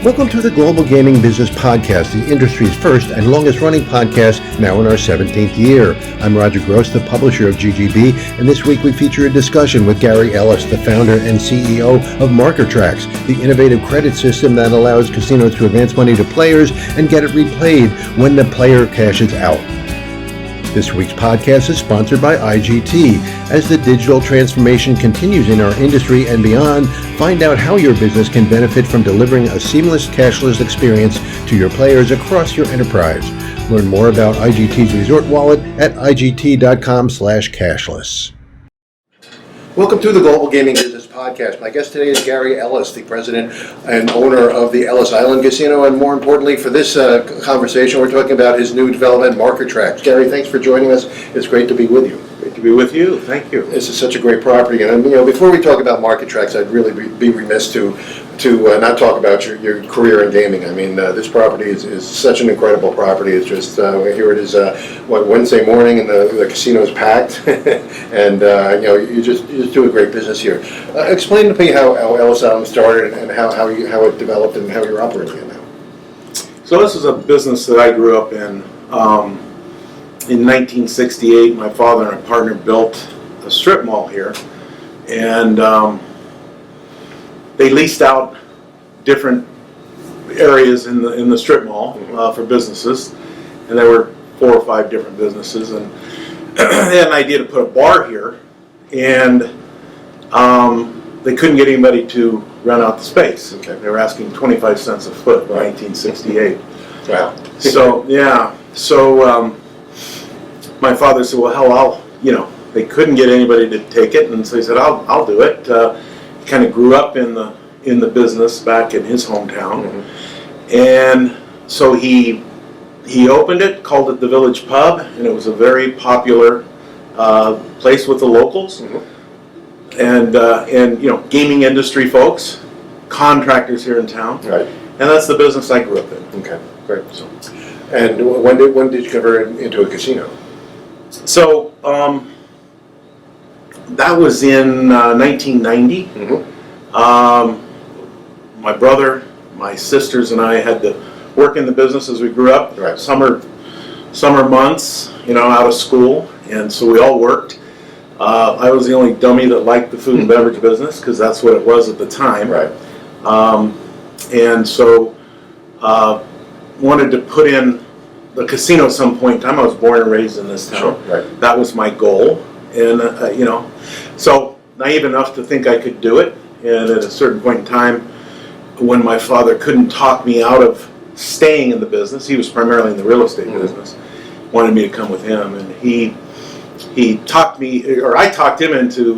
Welcome to the Global Gaming Business Podcast, the industry's first and longest running podcast, now in our 17th year. I'm Roger Gross, the publisher of GGB, and this week we feature a discussion with Gary Ellis, the founder and CEO of MarkerTrax, the innovative credit system that allows casinos to advance money to players and get it repaid when the player cashes out. This week's podcast is sponsored by IGT. As the digital transformation continues in our industry and beyond, find out how your business can benefit from delivering a seamless cashless experience to your players across your enterprise. Learn more about IGT's Resort Wallet at IGT.com/cashless. Welcome to the Global Gaming Business Podcast. My guest today is Gary Ellis, the president and owner of the Ellis Island Casino, and more importantly for this conversation, we're talking about his new development, MarkerTrax. Gary, thanks for joining us. It's great to be with you. Great to be with you. Thank you. This is such a great property, and before we talk about MarkerTrax, I'd really be remiss to not talk about your career in gaming. I mean, this property is such an incredible property. It's just here it is, Wednesday morning, and the casino is packed, and you just do a great business here. Explain to me how Ellis Island started and how it developed and how you're operating it now. So this is a business that I grew up in. In 1968, my father and a partner built a strip mall here, and they leased out different areas in the strip mall for businesses, and there were 4 or 5 different businesses, and they had an idea to put a bar here, and they couldn't get anybody to rent out the space. Okay. They were asking 25 cents a foot in 1968. Wow. So my father said, well, hell, they couldn't get anybody to take it, and so he said, I'll do it. Kind of grew up in the business back in his hometown, and so he opened it, called it the Village Pub, and it was a very popular place with the locals, and gaming industry folks, contractors here in town, right? And that's the business I grew up in. Okay, great. So, and when did you convert it into a casino? So that was in 1990. My brother, my sisters, and I had to work in the business as we grew up. Right. Summer months, out of school, and so we all worked. I was the only dummy that liked the food and beverage business because that's what it was at the time. Right. And so wanted to put in the casino at some point in time. I was born and raised in this town. Sure, right. That was my goal, and so naive enough to think I could do it. And at a certain point in time, when my father couldn't talk me out of staying in the business, he was primarily in the real estate business, wanted me to come with him, and he talked me, or I talked him into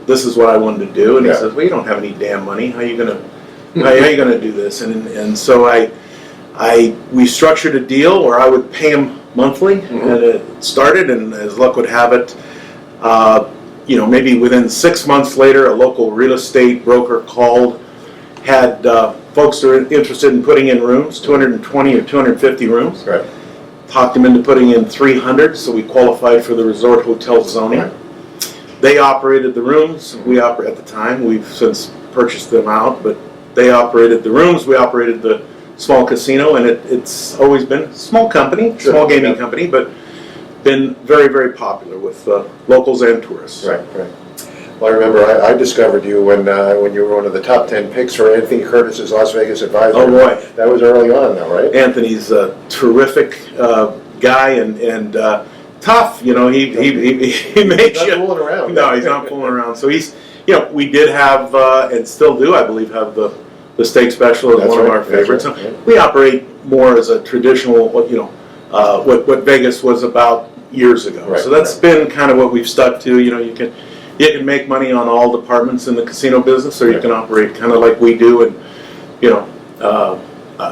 this is what I wanted to do, and he says, well, you don't have any damn money. How are you gonna do this? And so we structured a deal where I would pay him monthly, and it started, and as luck would have it, maybe within 6 months later, a local real estate broker called, had folks who were interested in putting in rooms, 220 or 250 rooms. Right. Talked them into putting in 300, so we qualified for the resort hotel zoning. Right. They operated the rooms. We operate at the time. We've since purchased them out, but they operated the rooms. We operated the small casino, and it's always been a small company, small gaming company, but been very, very popular with locals and tourists. Right. Well, I remember I discovered you when you were one of the top 10 picks for Anthony Curtis's Las Vegas Advisor. Oh boy, that was early on, though, right? Anthony's a terrific guy and tough. He makes you. He's not fooling around. No, he's not fooling around. So he's, we did have and still do, I believe, have the steak special as one of our favorites. Right. So we operate more as a traditional, what Vegas was about years ago. Right, so that's been kind of what we've stuck to. You can make money on all departments in the casino business, or you can operate kind of like we do, and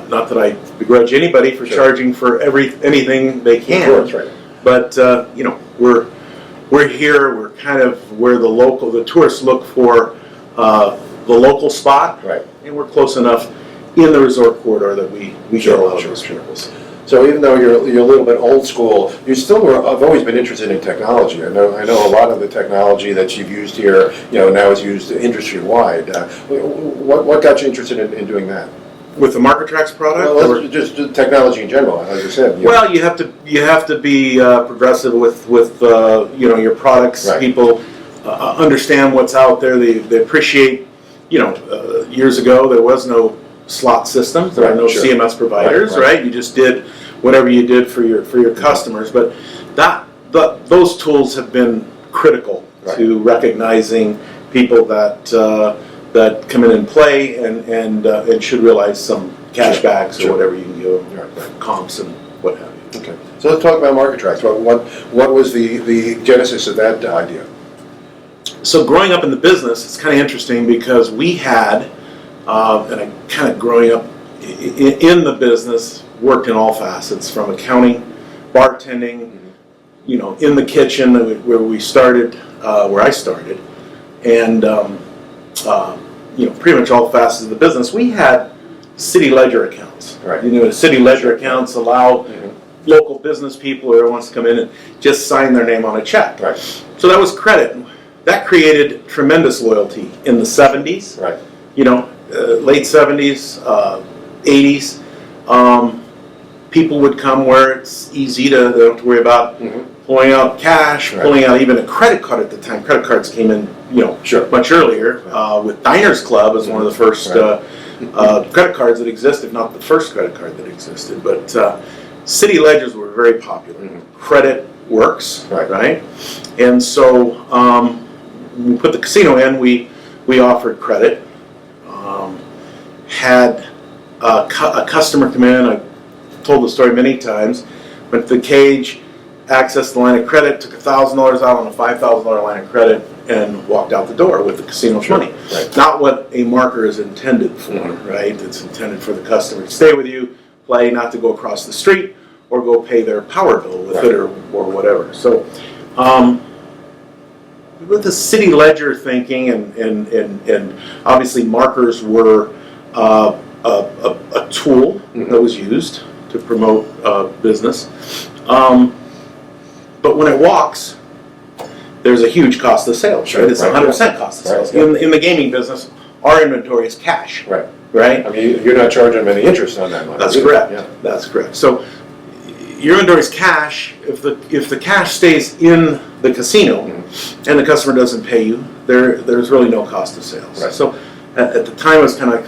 not that I begrudge anybody for charging for anything they can. Of course, right. But we're here. We're kind of where the tourists look for the local spot, right? And we're close enough in the resort corridor that we get a lot of those people. So even though you're a little bit old school, you still have always been interested in technology. I know a lot of the technology that you've used here, now is used industry wide. What got you interested in doing that? With the MarkerTrax product? Well, just technology in general, as you said. Well, you have to be progressive with your products. Right. People understand what's out there. They appreciate. Years ago there was no slot systems. There are no sure. CMS providers, right? You just did whatever you did for your customers. But those tools have been critical to recognizing people that come in and play and should realize some cashbacks or whatever you can give them, comps and what have you. Okay. So let's talk about MarkerTrax. What was the genesis of that idea? So growing up in the business, it's kind of interesting because we had, and I kind of growing up in the business, worked in all facets, from accounting, bartending, in the kitchen where we started, where I started, and pretty much all facets of the business. We had city ledger accounts. Right. City ledger accounts allow local business people, whoever wants to come in and just sign their name on a check. Right. So that was credit. That created tremendous loyalty in the 70s. Right. Late 70s, 80s. People would come where it's easy they don't have to worry about pulling out cash, pulling out even a credit card at the time. Credit cards came in, much earlier. With Diners Club as one of the first credit cards that exist, if not the first credit card that existed. But city ledgers were very popular. Credit works, right? And so we put the casino in. We offered credit. Had a customer come in. I told the story many times. Went to the cage, accessed the line of credit, took $1,000 out on a $5,000 line of credit, and walked out the door with the casino's money. Right. Not what a marker is intended for, right? It's intended for the customer to stay with you, play, not to go across the street or go pay their power bill with it or whatever. So with the city ledger thinking, and obviously markers were a tool that was used to promote business. But when it walks, there's a huge cost of sales, right? It's 100% cost of sales. In the gaming business, our inventory is cash. Right? I mean, you're not charging them any interest on that money. That's correct. Yeah. That's correct. So your inventory is cash. If the cash stays in the casino and the customer doesn't pay you, there's really no cost of sales. Right. So at the time, it was kind of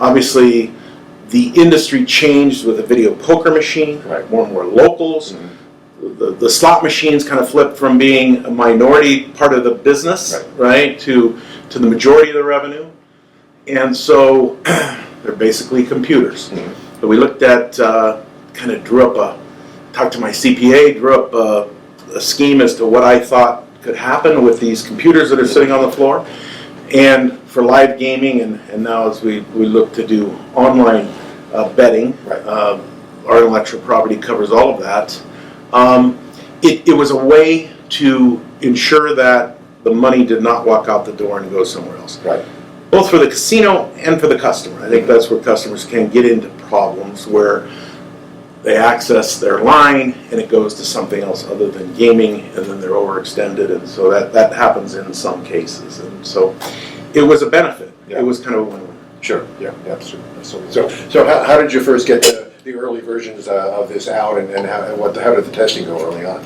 obviously the industry changed with the video poker machine. More and more locals. The slot machines kind of flipped from being a minority part of the business, right, to the majority of the revenue. And so they're basically computers. So we looked at, kind of talked to my CPA, drew up a scheme as to what I thought could happen with these computers that are sitting on the floor. And for live gaming, and now as we look to do online betting, our intellectual property covers all of that. It was a way to ensure that the money did not walk out the door and go somewhere else. Both for the casino and for the customer. I think that's where customers can get into problems where they access their line and it goes to something else other than gaming, and then they're overextended, and so that happens in some cases. And so it was a benefit. It was kind of a win-win. Sure. Yeah. Absolutely. So how did you first get the early versions of this out, and how did the testing go early on?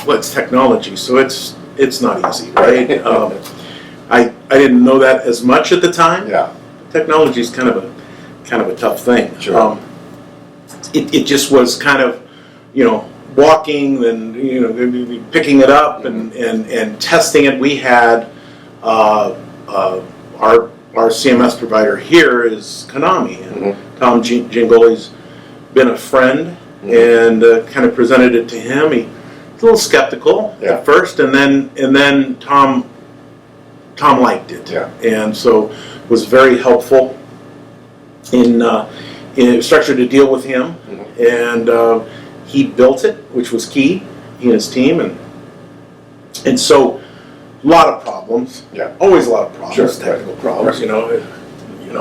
Well, it's technology, so it's not easy, right? I didn't know that as much at the time. Technology is kind of a tough thing. Sure. It just was kind of, walking and picking it up and testing it. We had our CMS provider here is Konami, and Tom Gingoli's been a friend, and kind of presented it to him. He was a little skeptical at first, and then Tom liked it, and so was very helpful in structured a deal with him, and he built it, which was key. He and his team, and so a lot of problems. Always a lot of problems, technical problems.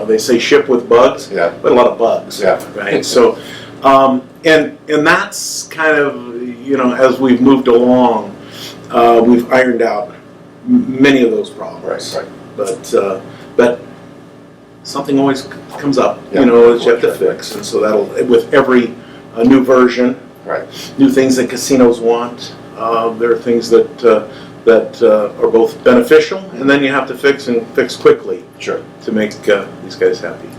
They say ship with bugs, but a lot of bugs. Right. So, and that's kind of as we've moved along, we've ironed out many of those problems. But something always comes up, Yeah, that you have to right. fix. And so that'll, with every new version, Right. new things that casinos want, there are things that are both beneficial, and then you have to fix quickly Sure. to make these guys happy.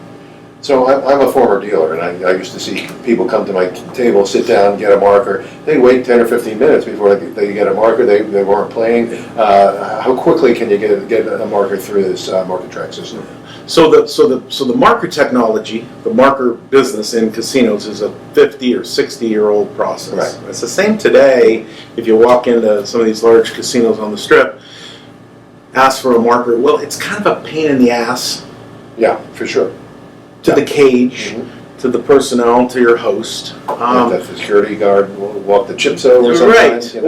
So I'm a former dealer, and I used to see people come to my table, sit down, get a marker. They'd wait 10 or 15 minutes before they get a marker. They weren't playing. How quickly can you get a marker through this MarkerTrax system? So the marker technology, the marker business in casinos is a 50 or 60-year-old process. Right. It's the same today. If you walk into some of these large casinos on the Strip, ask for a marker. Well, it's kind of a pain in the ass. Yeah, for sure. To the cage, to the personnel, to your host. That the security guard will walk the chips over sometimes. Right.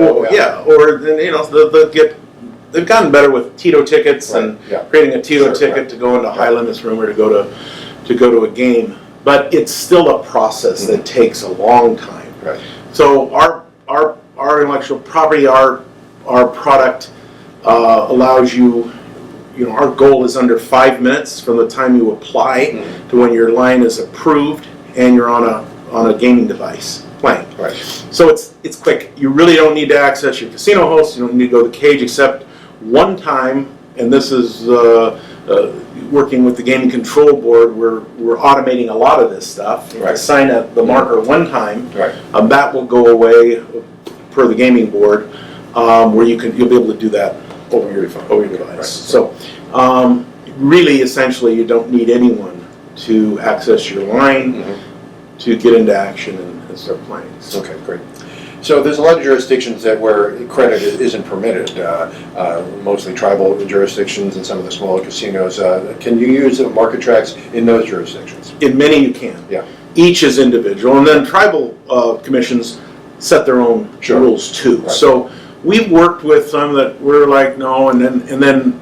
Or then they've gotten better with Tito tickets and creating a Tito ticket to go into high limits room or to go to a game. But it's still a process that takes a long time. Right. So our intellectual property, our product allows you. Our goal is under 5 minutes from the time you apply to when your line is approved and you're on a gaming device playing. Right. So it's quick. You really don't need to access your casino host. You don't need to go to the cage except one time, and this is working with the Gaming Control Board. We're automating a lot of this stuff. Right. Assign the marker one time. Right. That will go away per the gaming board, where you'll be able to do that over your device. Right. So really, essentially, you don't need anyone to access your line to get into action and start playing. So. Okay, great. So there's a lot of jurisdictions where credit isn't permitted, mostly tribal jurisdictions and some of the smaller casinos. Can you use MarkerTrax in those jurisdictions? In many you can. Yeah. Each is individual, and then tribal commissions set their own rules too. Right. So we've worked with some that were like no, and then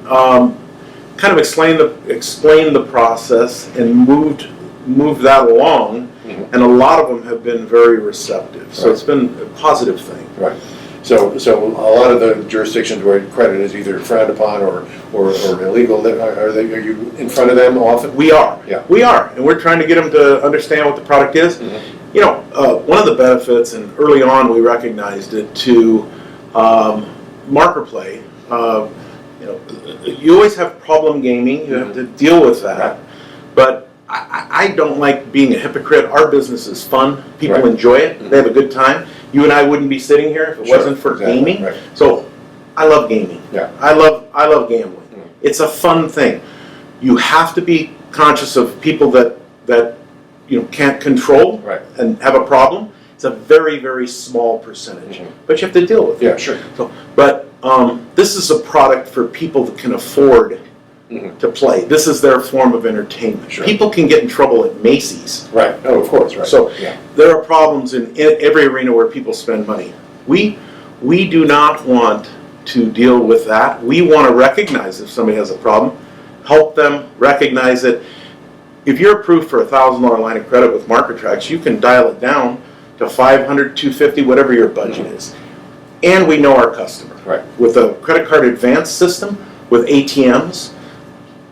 kind of explain the process and moved that along. And a lot of them have been very receptive. So it's been a positive thing. Right. So a lot of the jurisdictions where credit is either frowned upon or illegal, are you in front of them often? We are. Yeah. We are, and we're trying to get them to understand what the product is. One of the benefits, and early on we recognized it to marker play. You always have problem gaming. You have to deal with that, but I don't like being a hypocrite. Our business is fun. People enjoy it. They have a good time. You and I wouldn't be sitting here if it wasn't for gaming. Right. So I love gaming. Yeah. I love gambling. It's a fun thing. You have to be conscious of people that can't control and have a problem. It's a very, very small percentage, but you have to deal with it. Yeah, sure. So, but this is a product for people that can afford to play. This is their form of entertainment. Sure. People can get in trouble at Macy's. Right. Oh, of course. Right. So there are problems in every arena where people spend money. We do not want to deal with that. We want to recognize if somebody has a problem, help them recognize it. If you're approved for a $1,000 line of credit with MarkerTrax, you can dial it down to $500, $250, whatever your budget is. And we know our customer. Right. With a credit card advance system, with ATMs,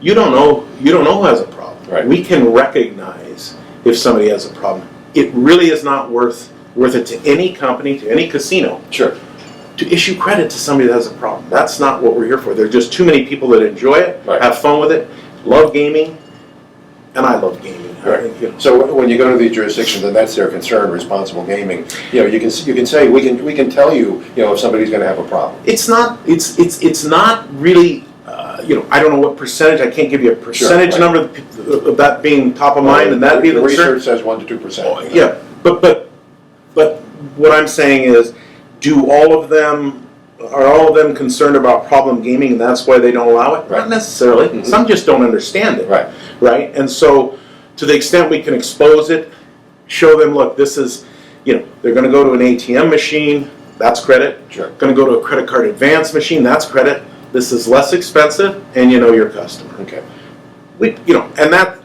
you don't know who has a problem. Right. We can recognize if somebody has a problem. It really is not worth it to any company, to any casino. Sure. To issue credit to somebody that has a problem. That's not what we're here for. There are just too many people that enjoy it, have fun with it, love gaming, and I love gaming. Right. So when you go to these jurisdictions, and that's their concern, responsible gaming. You can say we can tell you if somebody's going to have a problem. It's not really. I don't know what percentage. I can't give you a percentage number of that being top of mind, and that be the research says 1 to 2%. Yeah, but what I'm saying is, are all of them concerned about problem gaming, and that's why they don't allow it? Not necessarily. Some just don't understand it. Right. And so, to the extent we can expose it, show them, look, this is, they're going to go to an ATM machine. That's credit. Sure. Going to go to a credit card advance machine. That's credit. This is less expensive, and you know your customer. Okay. And that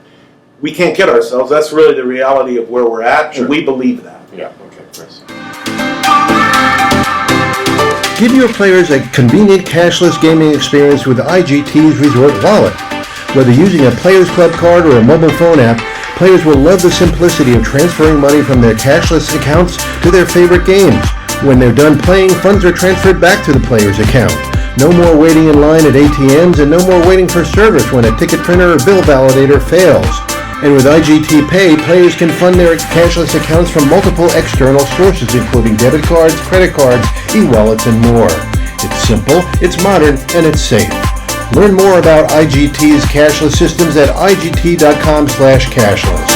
we can't kid ourselves. That's really the reality of where we're at, and we believe that. Yeah. Okay. Chris. Give your players a convenient cashless gaming experience with IGT's Resort Wallet. Whether using a Players Club card or a mobile phone app, players will love the simplicity of transferring money from their cashless accounts to their favorite games. When they're done playing, funds are transferred back to the player's account. No more waiting in line at ATMs and no more waiting for service when a ticket printer or bill validator fails. And with IGT Pay, players can fund their cashless accounts from multiple external sources, including debit cards, credit cards, e-wallets, and more. It's simple, it's modern, and it's safe. Learn more about IGT's cashless systems at igt.com/cashless.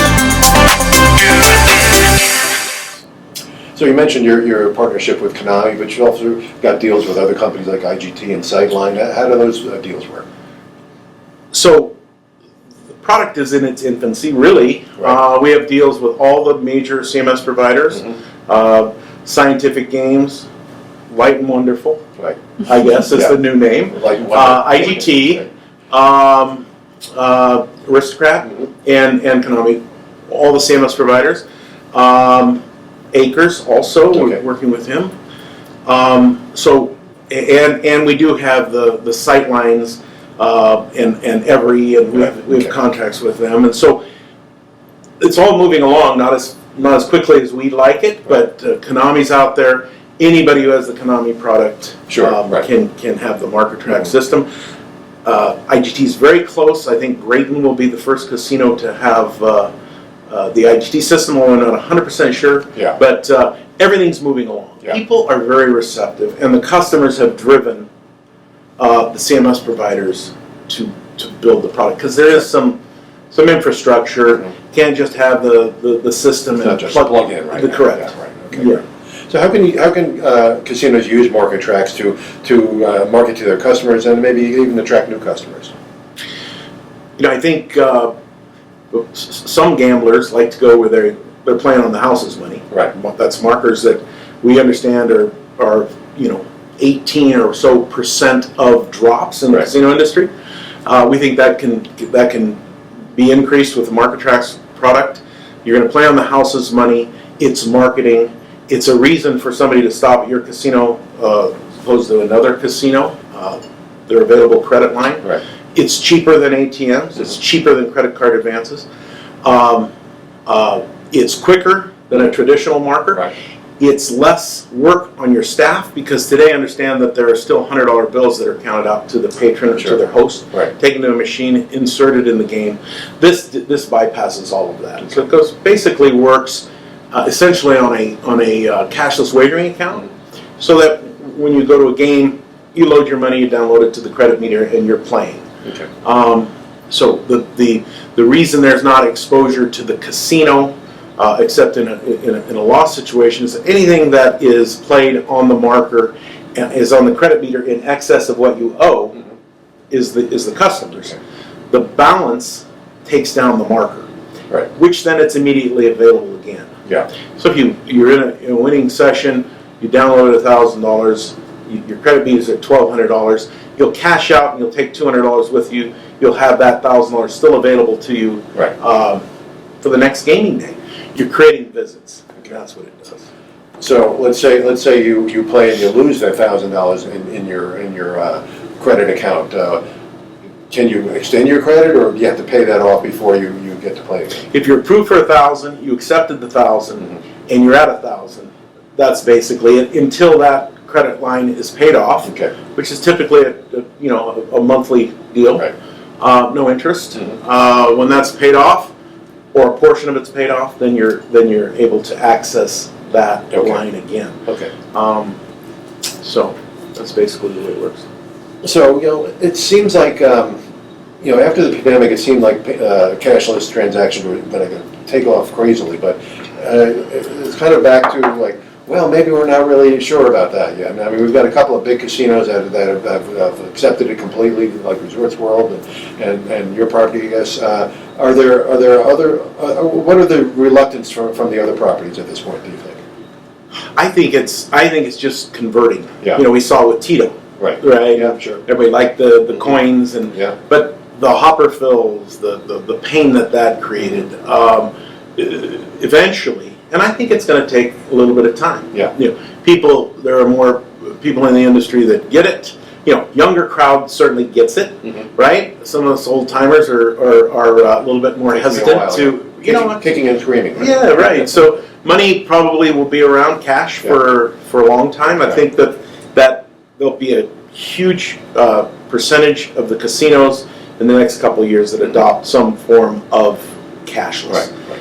So you mentioned your partnership with Konami, but you also got deals with other companies like IGT and Sightline. How do those deals work? So the product is in its infancy, really. Right. We have deals with all the major CMS providers, Scientific Games, Light and Wonderful, Right. I guess is the new name. Like IGT, Aristocrat, and Konami, all the CMS providers. Acres also, we're working with him. And we do have the sight lines and Every, and we have contracts with them, and so it's all moving along, not as quickly as we'd like it, but Konami's out there. Anybody who has the Konami product can have the MarkerTrax system. IGT is very close. I think Graydon will be the first casino to have the IGT system. We're not 100% sure, but everything's moving along. People are very receptive, and the customers have driven the CMS providers to build the product, because there is some infrastructure. Can't just have the system and just plug in, right? Correct. So how can casinos use MarkerTrax to market to their customers and maybe even attract new customers? I think some gamblers like to go where they're playing on the house's money. Right. That's markers that we understand are 18 or so % of drops in the casino industry. We think that can be increased with the MarkerTrax product. You're going to play on the house's money. It's marketing. It's a reason for somebody to stop at your casino as opposed to another casino. Their available credit line. Right. It's cheaper than ATMs. It's cheaper than credit card advances. It's quicker than a traditional marker. Right. It's less work on your staff, because today understand that there are still $100 bills that are counted out to the patron or to their host, taken to a machine, inserted in the game. This bypasses all of that. So it basically works essentially on a cashless wagering account, so that when you go to a game, you load your money, you download it to the credit meter, and you're playing. Okay. So the reason there's not exposure to the casino, except in a loss situation, is that anything that is played on the marker and is on the credit meter in excess of what you owe is the customers. Okay. The balance takes down the marker, which then it's immediately available again. Yeah. So if you're in a winning session, you download $1,000, your credit meter is at $1,200. You'll cash out and you'll take $200 with you. You'll have that $1,000 still available to you for the next gaming day. You're creating visits. That's what it does. So let's say you play and you lose that $1,000 in your credit account. Can you extend your credit, or do you have to pay that off before you get to play again? If you're approved for $1,000, you accepted the $1,000, and you're at $1,000. That's basically it until that credit line is paid off, which is typically a monthly deal, no interest. When that's paid off, or a portion of it's paid off, then you're able to access that line again. So that's basically the way it works. So it seems like after the pandemic, it seemed like cashless transactions were going to take off crazily, but it's kind of back to like, well, maybe we're not really sure about that yet. I mean, we've got a couple of big casinos that have accepted it completely, like Resorts World and your property, I guess. Are there other? What are the reluctance from the other properties at this point, do you think? I think it's just converting. Yeah. We saw with Tito. Right. Yeah, sure. Everybody liked the coins but the hopper fills, the pain that created. Eventually. And I think it's going to take a little bit of time. Yeah. There are more people in the industry that get it, younger crowd certainly gets it, right? Some of us old timers are a little bit more hesitant to, kicking and screaming. Right? Yeah, right. So money probably will be around cash for a long time. I think that there'll be a huge percentage of the casinos in the next couple of years that adopt some form of cashless. Right.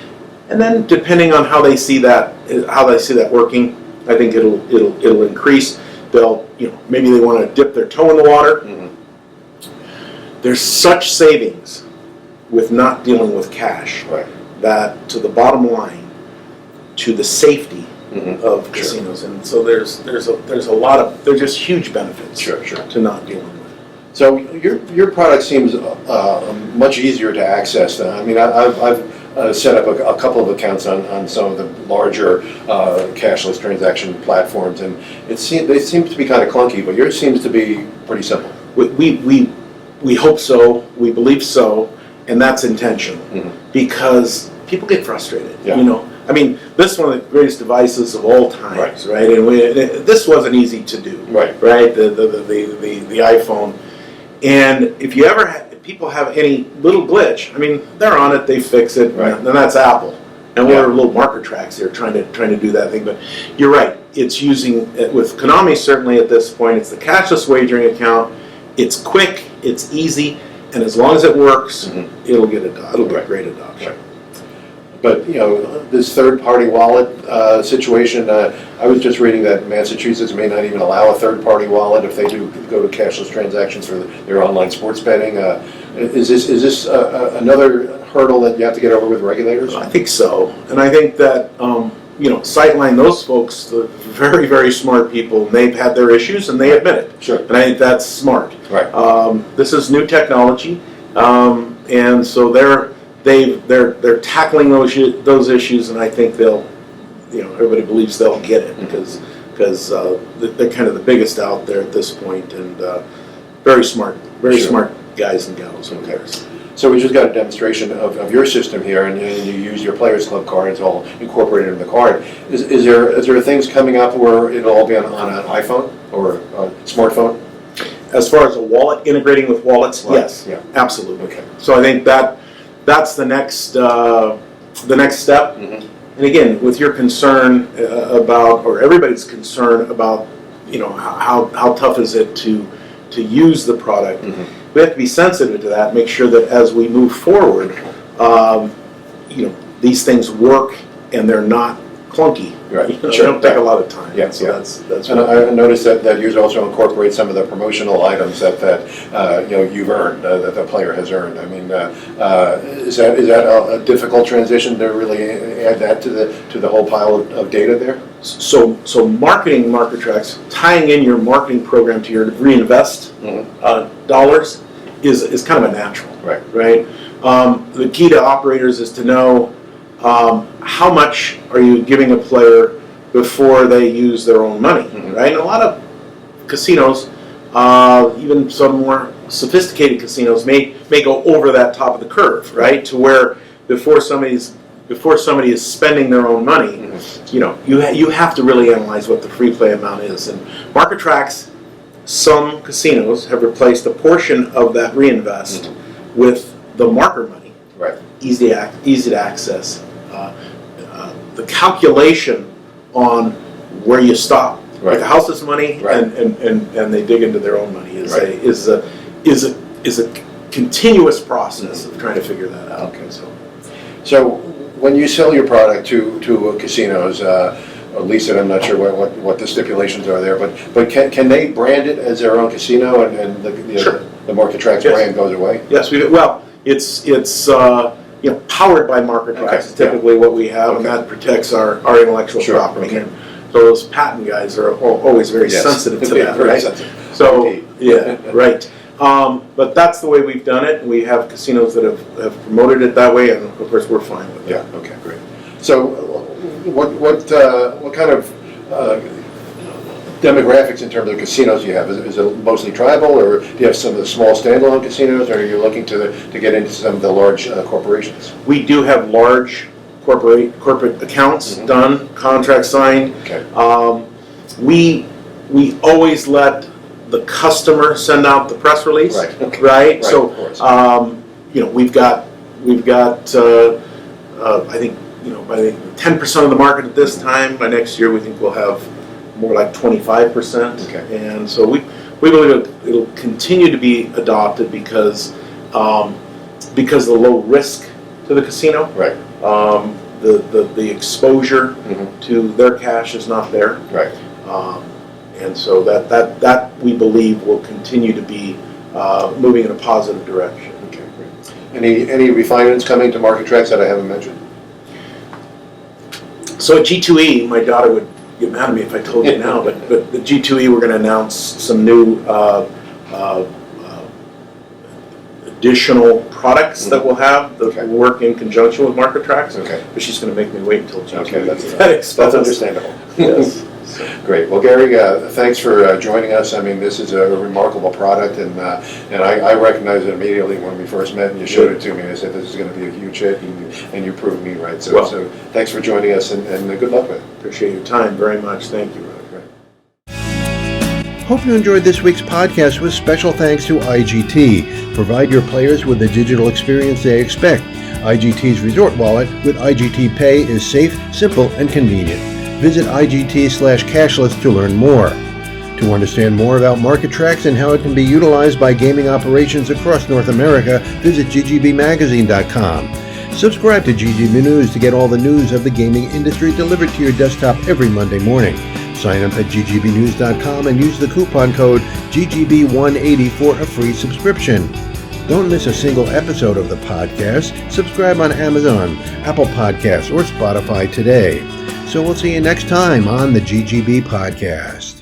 And then depending on how they see that working, I think it'll increase. They'll, maybe they want to dip their toe in the water. There's such savings with not dealing with cash that to the bottom line, to the safety of casinos, and so there's just huge benefits to not dealing with it. So your product seems much easier to access. I mean, I've set up a couple of accounts on some of the larger cashless transaction platforms, and they seem to be kind of clunky, but yours seems to be pretty simple. We hope so, we believe so, and that's intentional, because people get frustrated. I mean, this is one of the greatest devices of all times, right? And this wasn't easy to do, right? The iPhone, and if people have any little glitch, I mean, they're on it, they fix it, and that's Apple. And we're a little MarkerTrax here trying to do that thing. But you're right, it's using, with Konami certainly at this point, it's the cashless wagering account. It's quick, it's easy, and as long as it works, it'll get great adoption. But this third-party wallet situation, I was just reading that Massachusetts may not even allow a third-party wallet if they do go to cashless transactions for their online sports betting. Is this another hurdle that you have to get over with regulators? I think so, and I think that Sightline, those folks, the very, very smart people, they've had their issues and they admit it. Sure. And I think that's smart. Right. This is new technology, and so they're tackling those issues, and I think everybody believes they'll get it because they're kind of the biggest out there at this point, and very smart guys and gals. Okay. So we just got a demonstration of your system here, and you use your Players Club card. It's all incorporated in the card. Is there things coming up where it'll all be on an iPhone or a smartphone? As far as a wallet integrating with wallets, yes, absolutely. Okay. So I think that's the next step. And again, with your concern about, or everybody's concern about, how tough is it to use the product. We have to be sensitive to that, make sure that as we move forward, these things work and they're not clunky. Right. They don't take a lot of time. Yeah. So that's and I noticed that yours also incorporates some of the promotional items that you've earned, that the player has earned. I mean, is that a difficult transition to really add that to the whole pile of data there? So marketing MarkerTrax, tying in your marketing program to your reinvest dollars is kind of a natural. Right. The key to operators is to know how much are you giving a player before they use their own money, right? And a lot of casinos, even some more sophisticated casinos, may go over that top of the curve, right? To where before somebody is spending their own money, you have to really analyze what the free play amount is. And MarkerTrax, some casinos have replaced a portion of that reinvest with the marker money, easy to access. The calculation on where you stop, like the house's money, and they dig into their own money is a continuous process of trying to figure that out. Okay, so when you sell your product to casinos, at least I'm not sure what the stipulations are there, but can they brand it as their own casino and the MarkerTrax brand goes away? Yes, we do. Well, it's powered by MarkerTrax is typically what we have, and that protects our intellectual property. Okay. So those patent guys are always very sensitive to that, very right? sensitive. So right. But that's the way we've done it. We have casinos that have promoted it that way, and of course we're fine with it. Yeah. Okay. Great. So, what kind of demographics in terms of casinos do you have? Is it mostly tribal, or do you have some of the small standalone casinos, or are you looking to get into some of the large corporations? We do have large corporate accounts done, contracts signed. Okay. We always let the customer send out the press release. Right. Okay. Right? Right, So, of course. we've got I think, by the 10% of the market at this time. By next year, we think we'll have more like 25%. Okay. And so we believe it'll continue to be adopted because of the low risk to the casino. Right. The exposure Mhm. to their cash is not there. Right. And so that we believe will continue to be moving in a positive direction. Okay, great. Any refinements coming to MarkerTrax that I haven't mentioned? So at G2E, my daughter would get mad at me if I told you now, but the G2E, we're going to announce some new additional products that we'll have that Okay. work in conjunction with MarkerTrax. Okay. But she's going to make me wait until G2E. Okay, That's that's understandable. Yes. Great. Well, Gary, thanks for joining us. I mean, this is a remarkable product, and I recognized it immediately when we first met and you showed it to me. I said, this is going to be a huge hit, and you proved me right. So thanks for joining us, and good luck with it. Appreciate your time very much. Thank you. Hope you enjoyed this week's podcast with special thanks to IGT. Provide your players with the digital experience they expect. IGT's Resort Wallet with IGT Pay is safe, simple, and convenient. Visit IGT/cashless to learn more. To understand more about MarkerTrax and how it can be utilized by gaming operations across North America, visit ggbmagazine.com. Subscribe to GGB News to get all the news of the gaming industry delivered to your desktop every Monday morning. Sign up at ggbnews.com and use the coupon code GGB180 for a free subscription. Don't miss a single episode of the podcast. Subscribe on Amazon, Apple Podcasts, or Spotify today. So we'll see you next time on the GGB Podcast.